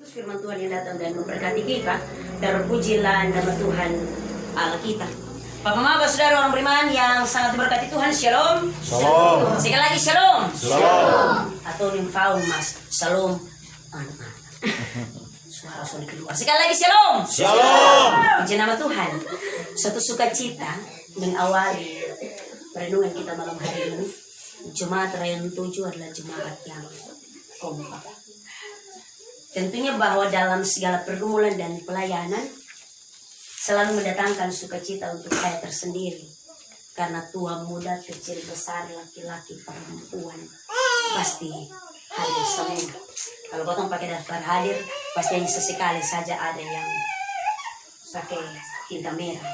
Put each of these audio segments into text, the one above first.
Firman Tuhan yang datang dan memberkati kita. Terpujilah nama Tuhan Allah kita. Bapak Mama, saudara orang beriman yang sangat diberkati Tuhan, shalom. Shalom. Sekali lagi shalom. Shalom. Atau nimfau mas, shalom. Suara suara keluar. Sekali lagi shalom. Shalom. Puji nama Tuhan. Suatu sukacita mengawali renungan kita malam hari ini. Jemaat Rayon 7 adalah jemaat yang kompak. Tentunya bahwa dalam segala pergumulan dan pelayanan selalu mendatangkan sukacita untuk saya tersendiri. Karena tua muda, kecil besar, laki-laki, perempuan pasti hadir semua. Kalau potong pakai daftar hadir, pasti hanya sesekali saja ada yang pakai tinta merah.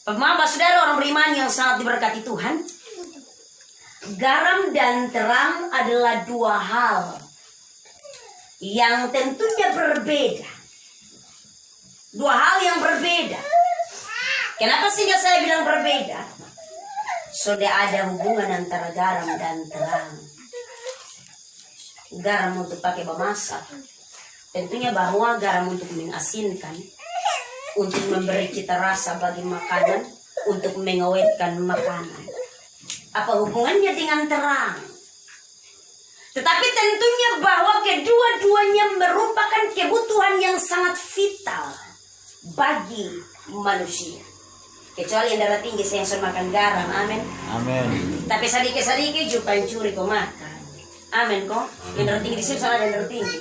Bapak saudara orang beriman yang sangat diberkati Tuhan, garam dan terang adalah dua hal yang tentunya berbeda. Dua hal yang berbeda. Kenapa sehingga saya bilang berbeda? Sudah ada hubungan antara garam dan terang. Garam untuk pakai memasak. Tentunya bahwa garam untuk mengasinkan, untuk memberi cita rasa bagi makanan, untuk mengawetkan makanan. Apa hubungannya dengan terang? Tetapi tentunya bahwa kedua-duanya merupakan kebutuhan yang sangat vital bagi manusia. Kecuali yang darah tinggi saya yang makan garam, amin. Amin. Tapi sedikit-sedikit juga curi kau makan, amin kok. Yang darah tinggi di sini salah yang darah tinggi.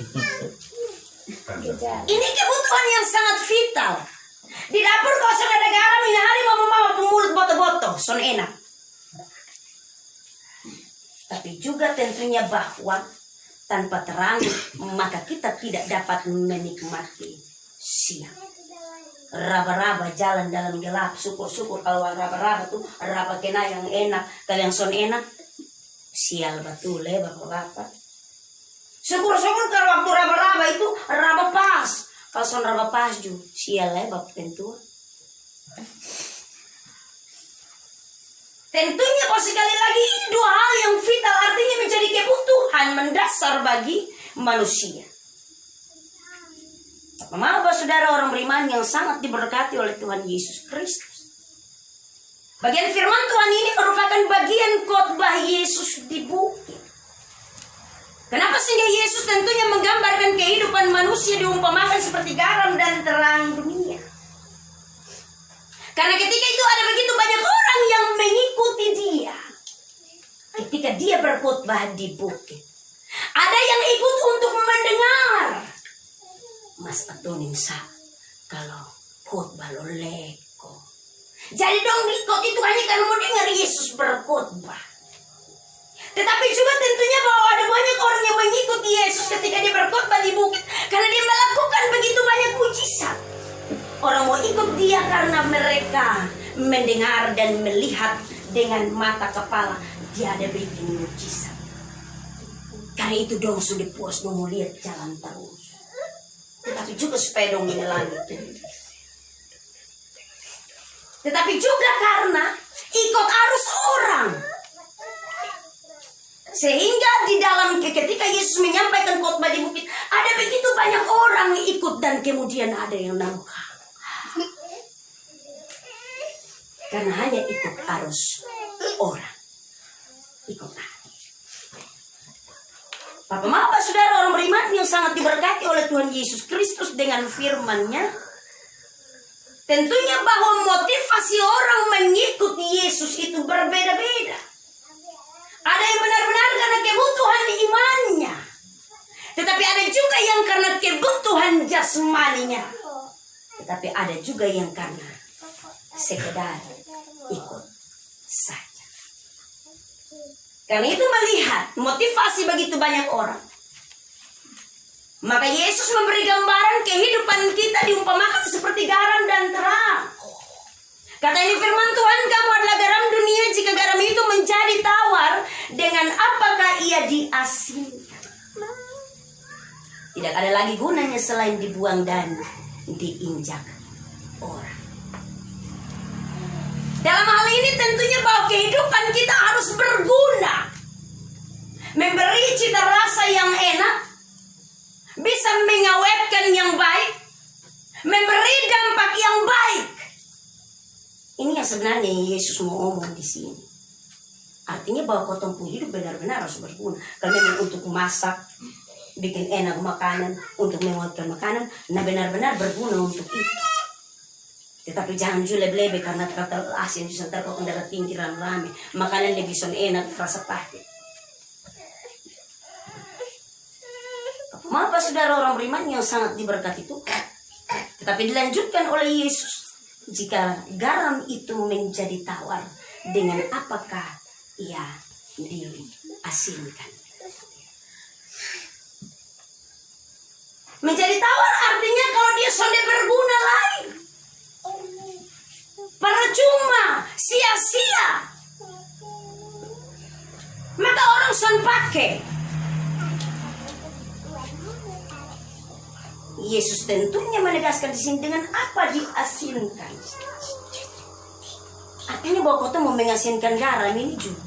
Ini kebutuhan yang sangat vital. Di dapur kau sudah ada garam, ini hari mama mulut boto-boto, son enak. Tapi juga tentunya bahwa tanpa terang maka kita tidak dapat menikmati siang. Raba-raba jalan dalam gelap, syukur-syukur kalau raba-raba tuh raba kena yang enak, kalau yang son enak sial betul ya bapak-bapak. Syukur-syukur kalau waktu raba-raba itu raba pas, kalau son raba pas juga sial ya bapak tentu. Tentunya kalau sekali lagi ini dua hal yang vital, artinya menjadi kebutuhan mendasar bagi manusia. Bapak saudara orang beriman yang sangat diberkati oleh Tuhan Yesus Kristus. Bagian firman Tuhan ini merupakan bagian khotbah Yesus di bukit. Kenapa sehingga Yesus tentunya menggambarkan kehidupan manusia diumpamakan seperti garam dan terang dunia? Karena ketika itu ada begitu banyak orang yang mengikuti dia. Ketika dia berkhotbah di bukit, ada yang ikut untuk mendengar. Mas Atoning sa, kalau khotbah lo leko. Jadi dong ikut itu hanya karena mau dengar Yesus berkhotbah. Tetapi juga tentunya bahwa ada banyak orang yang mengikuti Yesus ketika dia berkhotbah di bukit. Karena dia melakukan begitu banyak mujizat. Orang mau ikut dia karena mereka mendengar dan melihat dengan mata kepala dia ada bikin mujizat. Karena itu dong sudah puas dong mau lihat jalan terus. Tetapi juga supaya dong menelangi. Tetapi juga karena ikut arus orang. Sehingga di dalam ketika Yesus menyampaikan khotbah di bukit, ada begitu banyak orang yang ikut dan kemudian ada yang nangka. Karena hanya ikut arus orang. Ikut arus. Bapak saudara orang beriman yang sangat diberkati oleh Tuhan Yesus Kristus dengan firman-Nya. Tentunya bahwa motivasi orang mengikuti Yesus itu berbeda-beda. Ada yang benar-benar karena kebutuhan imannya. Tetapi ada juga yang karena kebutuhan jasmaninya. Tetapi ada juga yang karena sekedar ikut saja. Karena itu melihat motivasi begitu banyak orang, maka Yesus memberi gambaran kehidupan kita diumpamakan seperti garam dan terang. Kata ini firman Tuhan, kamu adalah garam dunia. Jika garam itu menjadi tawar, dengan apakah ia diasinkan? Tidak ada lagi gunanya selain dibuang dan diinjak orang. Dalam hal ini tentunya bahwa kehidupan kita harus berguna, memberi cita rasa yang enak, bisa mengawetkan yang baik, memberi dampak yang baik. Ini yang sebenarnya Yesus mau omong di sini. Artinya bahwa kotong pun hidup benar-benar harus berguna. Kalau memang untuk masak, bikin enak makanan, untuk menguatkan makanan, nah benar-benar berguna untuk itu. Tetapi jangan juga lebe-lebe karena terlalu asin, justru ntar kau darah tinggi rame, makanan lebih son enak, rasa pahit. Maaf saudara orang beriman yang sangat diberkati Tuhan. Tetapi dilanjutkan oleh Yesus, jika garam itu menjadi tawar, dengan apakah ia diasinkan? Menjadi tawar artinya kalau dia sudah berguna lain, percuma, sia-sia, maka orang son pakai. Yesus tentunya menegaskan di sini dengan apa diasinkan. Artinya bahwa kau mau mengasinkan garam ini juga.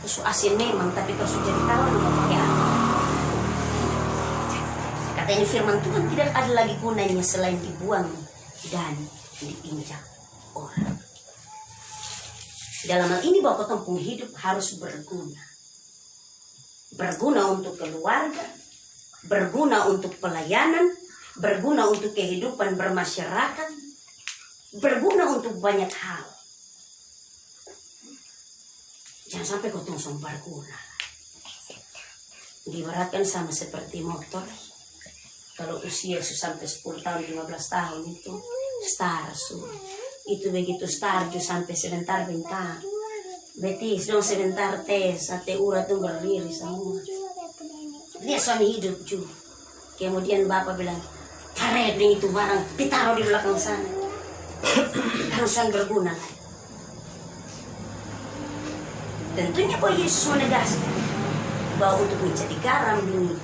Terus asin memang, tapi terus jadi tawar nggak pakai apa. Katanya firman Tuhan tidak ada lagi gunanya selain dibuang dan diinjak orang. Dalam hal ini bahwa kau pun hidup harus berguna. Berguna untuk keluarga, berguna untuk pelayanan, berguna untuk kehidupan bermasyarakat, berguna untuk banyak hal. Jangan sampai kau tunggu berguna. Diibaratkan sama seperti motor. Kalau usia sampai 10 tahun, 15 tahun itu star su. Itu begitu star ju sampai sebentar bentar. Betis dong sebentar tes, ate urat tuh berdiri semua. Dia suami hidup juga. Kemudian bapak bilang, karet itu barang, ditaruh di belakang sana. Harusan berguna. Tentunya bahwa Yesus menegaskan bahwa untuk menjadi garam dunia,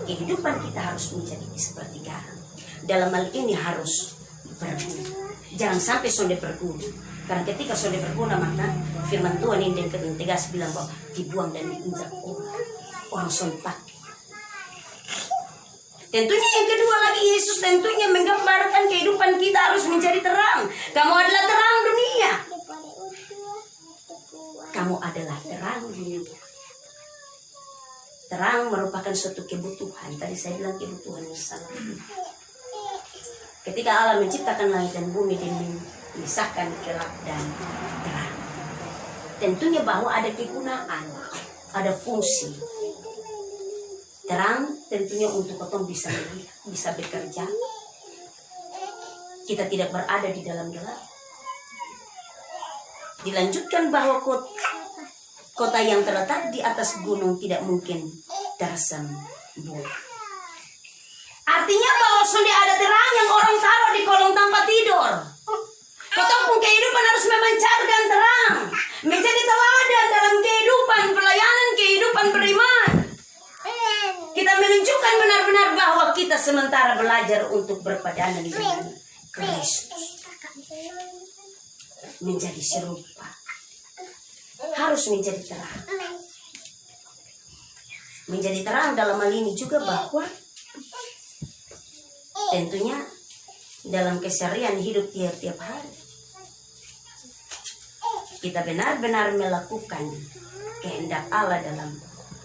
kehidupan kita harus menjadi seperti garam. Dalam hal ini harus berguna. Jangan sampai sonde berguna. Karena ketika sonde berguna maka firman Tuhan ini dengan tegas bilang bahwa dibuang dan diinjak orang son pakai. Tentunya yang kedua lagi Yesus tentunya menggambarkan kehidupan kita harus menjadi terang. Kamu adalah terang dunia. Kamu adalah terang dunia. Terang merupakan suatu kebutuhan. Tadi saya bilang kebutuhan yang sangat penting. Ketika Allah menciptakan langit dan bumi dan memisahkan gelap dan terang, tentunya bahwa ada kegunaan, ada fungsi. Terang tentunya untuk kotong bisa bekerja. Kita tidak berada di dalam gelap. Dilanjutkan bahwa kota yang terletak di atas gunung tidak mungkin tersembunyi. Artinya bahwa sudah ada terang yang orang taruh di kolong tempat tidur. Kotong pun kehidupan harus memancarkan terang, menjadi teladan dalam kehidupan pelayanan, kehidupan beriman. Kita menunjukkan benar-benar bahwa kita sementara belajar untuk berpadanan dengan Kristus. Menjadi serupa. Harus menjadi terang. Menjadi terang dalam hal ini juga bahwa tentunya dalam keseharian hidup tiap-tiap hari kita benar-benar melakukan kehendak Allah dalam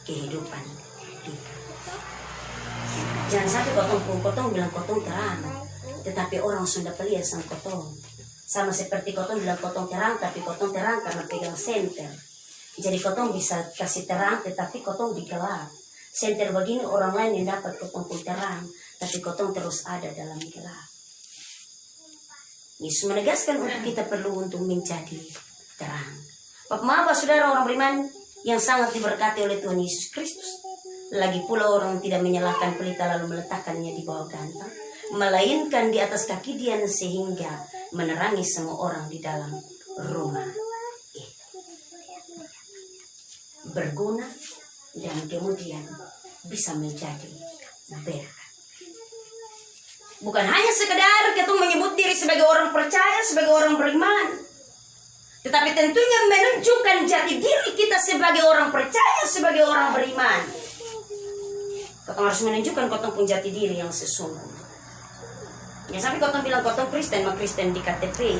kehidupan kita. Jangan sampai kotong bilang kotong terang, tetapi orang sudah pelia sama kotong. Sama seperti kotong bilang kotong terang, tapi kotong terang karena pegang senter. Jadi kotong bisa kasih terang, tetapi kotong digelap. Senter begini orang lain yang dapat kotong pun terang, tapi kotong terus ada dalam gelap. Yesus menegaskan untuk kita perlu untuk menjadi terang. Maaf saudara orang beriman yang sangat diberkati oleh Tuhan Yesus Kristus. Lagi pula orang tidak menyalakan pelita lalu meletakkannya di bawah gantang, melainkan di atas kaki dia sehingga menerangi semua orang di dalam rumah itu. Berguna dan kemudian bisa menjadi berkat. Bukan hanya sekedar kita menyebut diri sebagai orang percaya, sebagai orang beriman, tetapi tentunya menunjukkan jati diri kita sebagai orang percaya, sebagai orang beriman. Kotong harus menunjukkan kotong pun jati diri yang sesungguhnya. Ya sampai kotong bilang kotong Kristen, mah Kristen di KTP.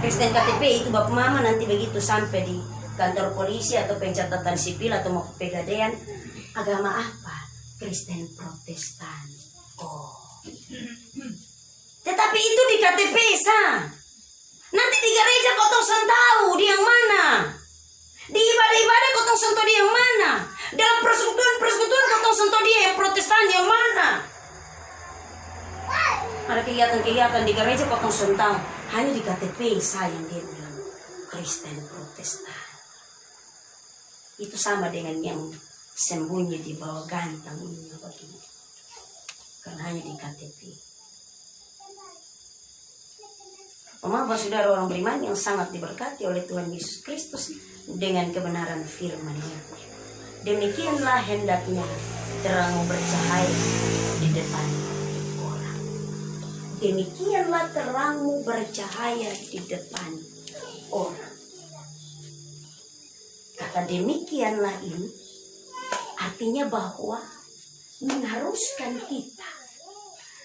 Kristen KTP itu bapak mama nanti begitu sampai di kantor polisi atau pencatatan sipil atau mau ke pegadaian, agama apa? Kristen Protestan. Oh. Tetapi itu di KTP nanti di gereja kotong tahu di yang mana. Di ibadah-ibadah kotong sentuh dia yang mana? Dalam persekutuan kotong sentuh dia yang Protestan yang mana? Ada kegiatan-kegiatan di gereja kotong sentuh hanya di KTP yang dia bilang Kristen Protestan. Itu sama dengan yang sembunyi di bawah gantang ini begini. Karena hanya di KTP. Bapak saudara orang beriman yang sangat diberkati oleh Tuhan Yesus Kristus dengan kebenaran firman-Nya. Demikianlah hendaknya terangmu bercahaya di depan orang. Demikianlah terangmu bercahaya di depan orang. Kata demikianlah ini artinya bahwa mengharuskan kita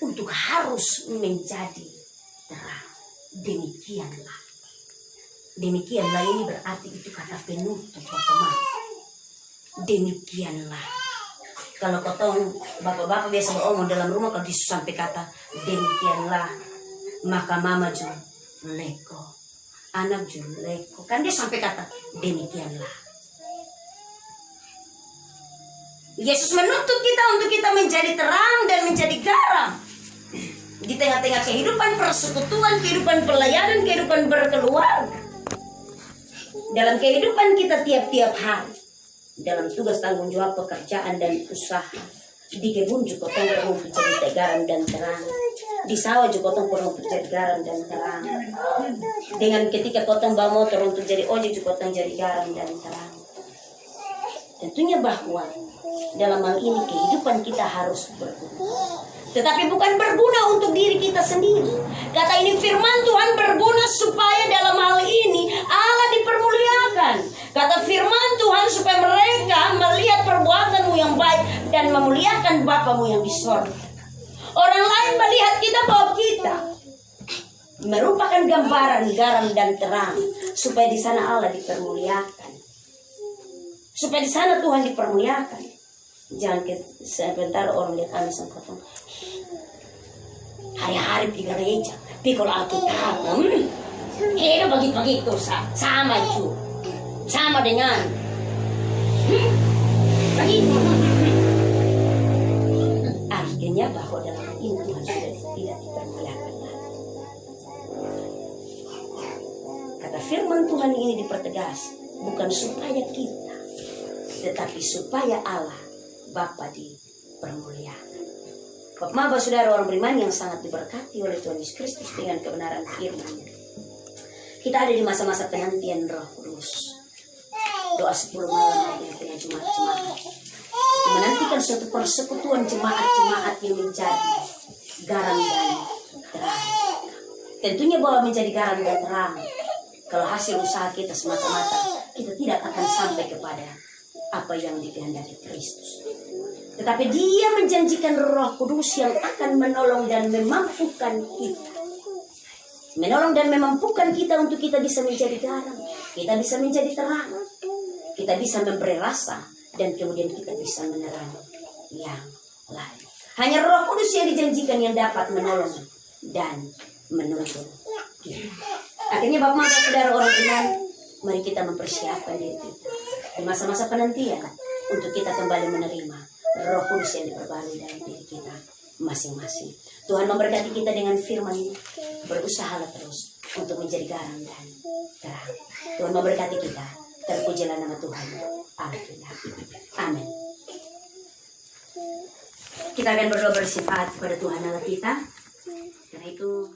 untuk harus menjadi terang. Demikianlah. Demikianlah ini berarti itu kata penutup bapak-bapak. Demikianlah. Kalau kotong bapak-bapak biasa ngomong dalam rumah kalau sampai kata demikianlah, maka mama juga leko, anak juga leko. Kan dia sampai kata demikianlah. Yesus menuntut kita untuk kita menjadi terang dan menjadi garam. Di tengah-tengah kehidupan persekutuan, kehidupan pelayanan, kehidupan berkeluarga. Dalam kehidupan kita tiap-tiap hari. Dalam tugas tanggung jawab pekerjaan dan usaha. Di kebun juga kotong perlu menjadi garam dan terang. Di sawah juga kotong perlu menjadi garam dan terang. Dengan ketika kotong bawa motor untuk jadi ojek juga kotong jadi garam dan terang. Tentunya bahwa dalam hal ini kehidupan kita harus berguna. Tetapi bukan berguna untuk diri kita sendiri. Kata ini firman Tuhan berguna supaya dalam hal ini Allah dipermuliakan. Kata firman Tuhan supaya mereka melihat perbuatanmu yang baik dan memuliakan Bapamu yang di sorga. Orang lain melihat kita bahwa kita merupakan gambaran garam dan terang supaya di sana Allah dipermuliakan. Supaya di sana Tuhan dipermuliakan. Jangan sebentar orang lihat anak sama kotong. Hari-hari di gereja, pikul Alkitab. Hidup begitu sama itu, sama dengan begitu. Artinya bahwa dalam ini Tuhan sudah tidak dipermuliakan lagi. Kata firman Tuhan ini dipertegas, bukan supaya kita, tetapi supaya Allah Bapa dipermuliakan. Bapak saudara orang beriman yang sangat diberkati oleh Tuhan Yesus Kristus dengan kebenaran firman-Nya. Kita ada di masa-masa penantian Roh Kudus. Doa 10 malam yang tengah jemaat-jemaat. Menantikan suatu persekutuan jemaat-jemaat yang menjadi garam dan terang. Tentunya bahwa menjadi garam dan terang, kalau hasil usaha kita semata-mata, kita tidak akan sampai kepada apa yang dikehendaki Kristus. Tetapi Dia menjanjikan Roh Kudus yang akan menolong dan memampukan kita. Menolong dan memampukan kita untuk kita bisa menjadi garam. Kita bisa menjadi terang. Kita bisa memberi rasa. Dan kemudian kita bisa menerangi yang lain. Hanya Roh Kudus yang dijanjikan yang dapat menolong dan menuntun kita. Akhirnya Bapak dan saudara orang beriman, mari kita mempersiapkan diri kita di masa-masa penantian untuk kita kembali menerima Roh Kudus yang diperbarui dalam diri kita masing-masing. Tuhan memberkati kita dengan firman-Nya. Berusahalah terus untuk menjadi garam dan terang. Tuhan memberkati kita. Terpujilah nama Tuhan Allah kita. Amin. Kita akan berdoa bersifat kepada Tuhan Allah kita. Karena itu